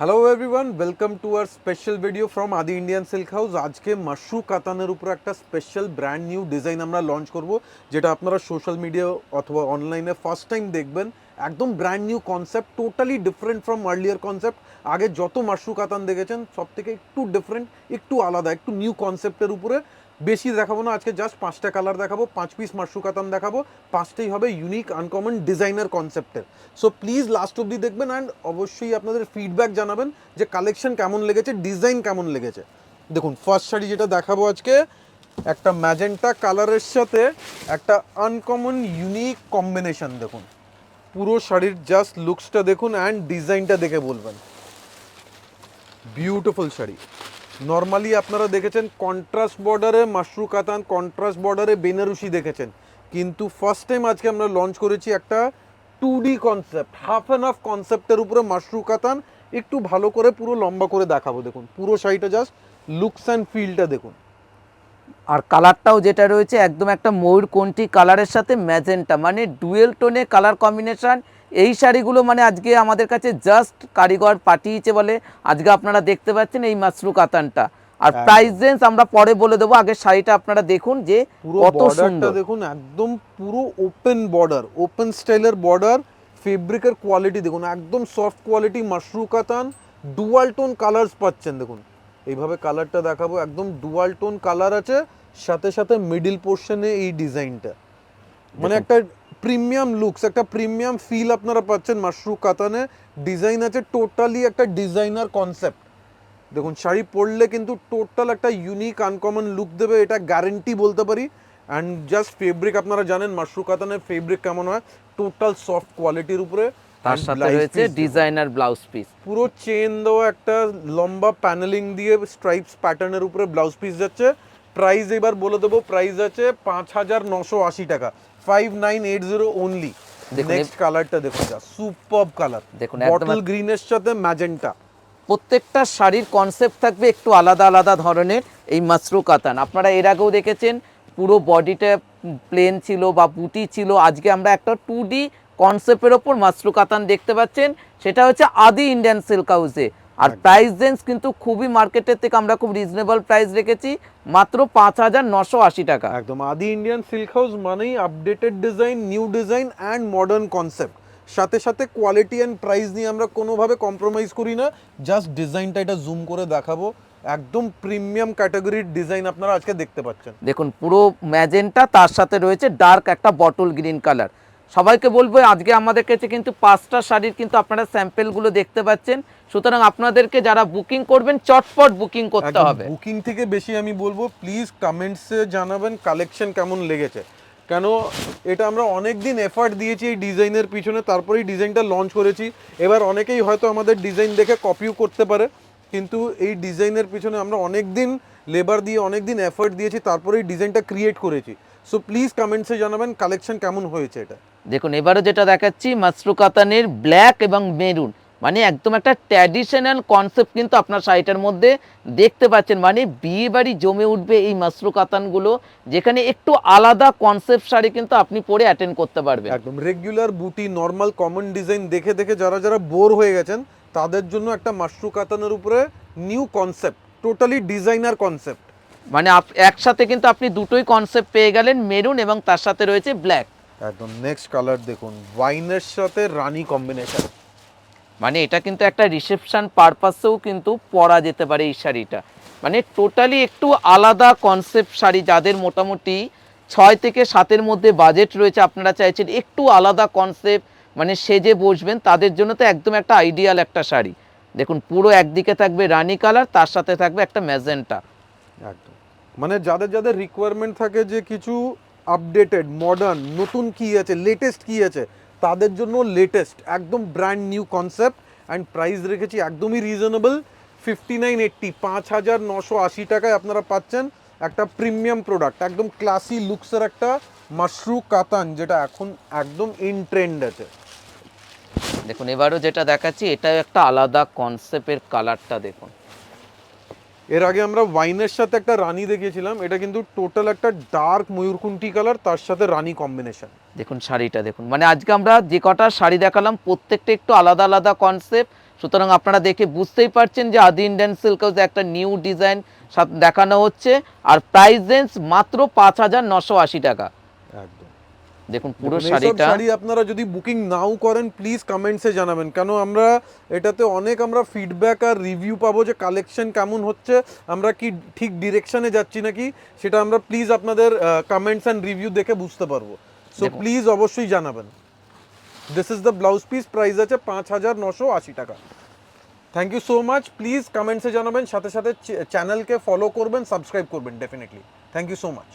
Hello everyone, welcome to our special video from আদি Indian silk house. আজকে মাশরু কাতানের উপর একটা স্পেশাল ব্র্যান্ড নিউ ডিজাইন আমরা লঞ্চ করব, যেটা আপনারা সোশ্যাল মিডিয়া অথবা অনলাইনে ফার্স্ট টাইম দেখবেন। একদম brand new concept, totally different from earlier concept. আগে যত মাশরু কাতান দেখেছেন সব থেকে একটু ডিফারেন্ট, একটু আলাদা, একটু নিউ কনসেপ্টের উপরে। বেশি দেখাবো না আজকে, জাস্ট 5টা কালার দেখাবো, 5 পিস মাশরু কাতান দেখাবো। 5টাই হবে ইউনিক আনকমন ডিজাইনার কনসেপ্টের। সো প্লিজ লাস্ট অবধি দেখবেন অ্যান্ড অবশ্যই আপনাদের ফিডব্যাক জানাবেন যে কালেকশন কেমন লেগেছে, ডিজাইন কেমন লেগেছে। দেখুন ফার্স্ট শাড়ি যেটা দেখাবো আজকে, একটা ম্যাজেন্টা কালারের সাথে একটা আনকমন ইউনিক কম্বিনেশন। দেখুন পুরো শাড়ির জাস্ট লুকসটা দেখুন অ্যান্ড ডিজাইনটা দেখে বলবেন বিউটিফুল শাড়ি। নর্মালি আপনারা দেখেছেন কন্ট্রাস্ট বর্ডারে মাশরু কাতান, কন্ট্রাস্ট বর্ডারে বেনারসি দেখেছেন, কিন্তু ফার্স্ট টাইম আজকে আমরা লঞ্চ করেছি একটা 2D concept, half and half কনসেপ্টের উপরে মাশরু কাতান। একটু ভালো করে পুরো লম্বা করে দেখাবো। দেখুন পুরো শাড়িটা জাস্ট লুকস অ্যান্ড ফিলটা দেখুন। আর কালারটাও যেটা রয়েছে একদম একটা ময়ূরকণ্ঠী কালারের সাথে ম্যাজেন্টা, মানে ডুয়েল টোনে কালার কম্বিনেশন। এই শাড়িগুলো মানে আজকে আমাদের কাছে জাস্ট কারিগর পাঠিয়েছে বলে আজকে আপনারা দেখতে পাচ্ছেন এই মাশরু কাতানটা। আর প্রাইস রেঞ্জ আমরা পরে বলে দেবো, আগে শাড়িটা আপনারা দেখুন যে পুরো কত বর্ডারটা সুন্দর। দেখুন, একদম পুরো ওপেন বর্ডার, ওপেন স্টাইলের বর্ডার। ফেব্রিকের কোয়ালিটি দেখুন, একদম সফট কোয়ালিটি মাশরু কাতান। ডুয়াল টোন কালার্স পাচ্ছেন। দেখুন এইভাবে কালারটা দেখাবো, একদম ডুয়াল টোন কালার আছে, সাথে সাথে মিডিল পোর্শনে এই ডিজাইনটা, মানে একটা প্রিমিয়াম লুকস, একটা প্রিমিয়াম ফিল আপনারা পাচ্ছেন মাশরু কাতানে। ডিজাইন আছে টোটালি একটা ডিজাইনার কনসেপ্ট। দেখুন শাড়ি পরলে কিন্তু টোটাল একটা ইউনিক আনকমন লুক দেবে, এটা গ্যারেন্টি বলতে পারি। অ্যান্ড জাস্ট ফেব্রিক আপনারা জানেন মাশরু কাতানের ফেব্রিক কেমন হয়, টোটাল সফট কোয়ালিটির উপরে। তার সাথে রয়েছে ডিজাইনার ব্লাউজ পিস, পুরো চেন দেওয়া একটা লম্বা প্যানেলিং দিয়ে স্ট্রাইপস প্যাটার্নের উপরে ব্লাউজ পিস যাচ্ছে। প্রাইস এবার বলে দেবো, প্রাইস আছে 5,980 টাকা, 5980 অনলি। নেক্সট কালারটা দেখুন, যা সুপার কালার, দেখুন বটল গ্রিনের সাথে ম্যাজেন্টা। প্রত্যেকটা শাড়ির কনসেপ্ট থাকবে একটু আলাদা আলাদা ধরনের। এই মাশরু কাতান আপনারা এর আগেও দেখেছেন, পুরো বডিটা প্লেন ছিল বা বুটি ছিল। আজকে আমরা একটা 2D কনসেপ্টের ওপর মাশরু কাতান দেখতে পাচ্ছেন, সেটা হচ্ছে আদি ইন্ডিয়ান সিল্ক হাউসে। আর প্রাইস রেঞ্জ কিন্তু খুবই মার্কেটের থেকে আমরা খুব রিজনেবল প্রাইস রেখেছি, মাত্র 5,980 টাকা। একদম আদি ইন্ডিয়ান সিল্ক হাউস মানেই updated design, new design and modern concept. সাথে সাথে কোয়ালিটি অ্যান্ড প্রাইস নিয়ে আমরা কোনোভাবে কম্প্রোমাইজ করি না। জাস্ট ডিজাইনটা এটা জুম করে দেখাবো, একদম প্রিমিয়াম ক্যাটাগরির ডিজাইন আপনারা আজকে দেখতে পাচ্ছেন। দেখুন পুরো ম্যাজেন্টা, তার সাথে রয়েছে ডার্ক একটা বটল গ্রিন কালার। সবাইকে বলবো আজকে আমাদের কাছে কিন্তু 5টা শাড়ির কিন্তু আপনারা স্যাম্পেলগুলো দেখতে পাচ্ছেন, সুতরাং আপনাদেরকে যারা বুকিং করবেন চটপট বুকিং করতে হবে। বুকিং থেকে বেশি আমি বলবো প্লিজ কমেন্টসে জানাবেন কালেকশন কেমন লেগেছে। কেন এটা আমরা অনেক দিন এফার্ট দিয়েছি এই ডিজাইনের পিছনে, তারপরেই ডিজাইনটা লঞ্চ করেছি। এবার অনেকেই হয়তো আমাদের ডিজাইন দেখে কপিও করতে পারে, কিন্তু এই ডিজাইনের পিছনে আমরা অনেক দিন লেবার দিয়ে অনেক দিন এফার্ট দিয়েছি, তারপরেই ডিজাইনটা ক্রিয়েট করেছি। সো প্লিজ কমেন্টসে জানাবেন কালেকশন কেমন হয়েছে এটা। দেখুন এবারে যেটা দেখাচ্ছি মাশরু কাতানের ব্ল্যাক এবং মেরুন, মানে একদম একটা ট্র্যাডিশনাল কনসেপ্ট কিন্তু আপনার শাড়িটার মধ্যে দেখতে পাচ্ছেন। মানে বিয়ে বাড়ি জমে উঠবে এই মাশরু কাতানগুলো, যেখানে একটু আলাদা কনসেপ্ট শাড়ি কিন্তু আপনি পরে অ্যাটেন্ড করতে পারবেন। একদম রেগুলার বুটি নর্মাল কমন ডিজাইন দেখে দেখে যারা যারা বোর হয়ে গেছেন, তাদের জন্য একটা মাশরু কাতানের উপরে new concept, totally designer concept. মানে একসাথে কিন্তু আপনি দুটোই কনসেপ্ট পেয়ে গেলেন, মেরুন এবং তার সাথে রয়েছে ব্ল্যাক। একদম নেক্সট কালার দেখুন, ওয়াইনের সাথে রানী কম্বিনেশন। মানে এটা কিন্তু একটা রিসেপশন পারপাসেও কিন্তু পরা যেতে পারে এই শাড়িটা। মানে টোটালি একটু আলাদা কনসেপ্ট শাড়ি, যাদের মোটামুটি 6 থেকে 7-এর মধ্যে বাজেট রয়েছে, আপনারা চাইছেন একটু আলাদা কনসেপ্ট মানে সেজে বসবেন, তাদের জন্য তো একদম একটা আইডিয়াল একটা শাড়ি। দেখুন পুরো একদিকে থাকবে রানী কালার, তার সাথে থাকবে একটা ম্যাজেন্টা। একদম মানে যাদের যাদের রিকোয়ারমেন্ট থাকে যে কিছু আপডেটেড মডার্ন নতুন কি আছে, লেটেস্ট কি আছে, তাদের জন্য লেটেস্ট একদম brand new concept. And price রেখেছি একদমই রিজনেবল, 5980, 5,980 টাকায় আপনারা পাচ্ছেন একটা প্রিমিয়াম প্রোডাক্ট, একদম ক্লাসি লুকসের একটা মাশরু কাতান, যেটা এখন একদম ইন ট্রেন্ড আছে। দেখুন এবারও যেটা দেখাচ্ছি এটাও একটা আলাদা কনসেপ্টের কালারটা দেখুন। এর আগে আমরা ওয়াইনের সাথে একটা রানী দেখিয়েছিলাম, এটা কিন্তু টোটাল একটা ডার্ক ময়ূরকুণ্ঠী কালার, তার সাথে রানী দেখুন শাড়িটা দেখুন, মানে আজকে আমরা যে কটা শাড়ি দেখালাম প্রত্যেকটা একটু আলাদা আলাদা কনসেপ্ট, সুতরাং আপনারা দেখে বুঝতেই পারছেন যে আদি ইন্ডিয়ান সিল্ক হাউসে একটা নিউ ডিজাইন দেখানো হচ্ছে, আর প্রাইস রেঞ্জ মাত্র 5,980 টাকা। একদম। দেখুন পুরো দেখুন, এইসব শাড়িটা শাড়ি আপনারা যদি বুকিং নাও করেন প্লিজ কমেন্টসে জানাবেন, কেন আমরা এটাতে অনেক আমরা ফিডব্যাক আর রিভিউ পাবো যে কালেকশন কেমন হচ্ছে, আমরা কি ঠিক ডিরেকশনে যাচ্ছি নাকি, সেটা আমরা প্লিজ আপনাদের কমেন্টস অ্যান্ড রিভিউ দেখে বুঝতে পারবো। সো দেখুন। প্লিজ অবশ্যই জানাবেন। This is the blouse piece, price আছে 5,980 টাকা। Thank you so much. Please কমেন্টসে জানাবেন, সাথে সাথে চ্যানেলকে ফলো করবেন, সাবস্ক্রাইব করবেন definitely. Thank you so much.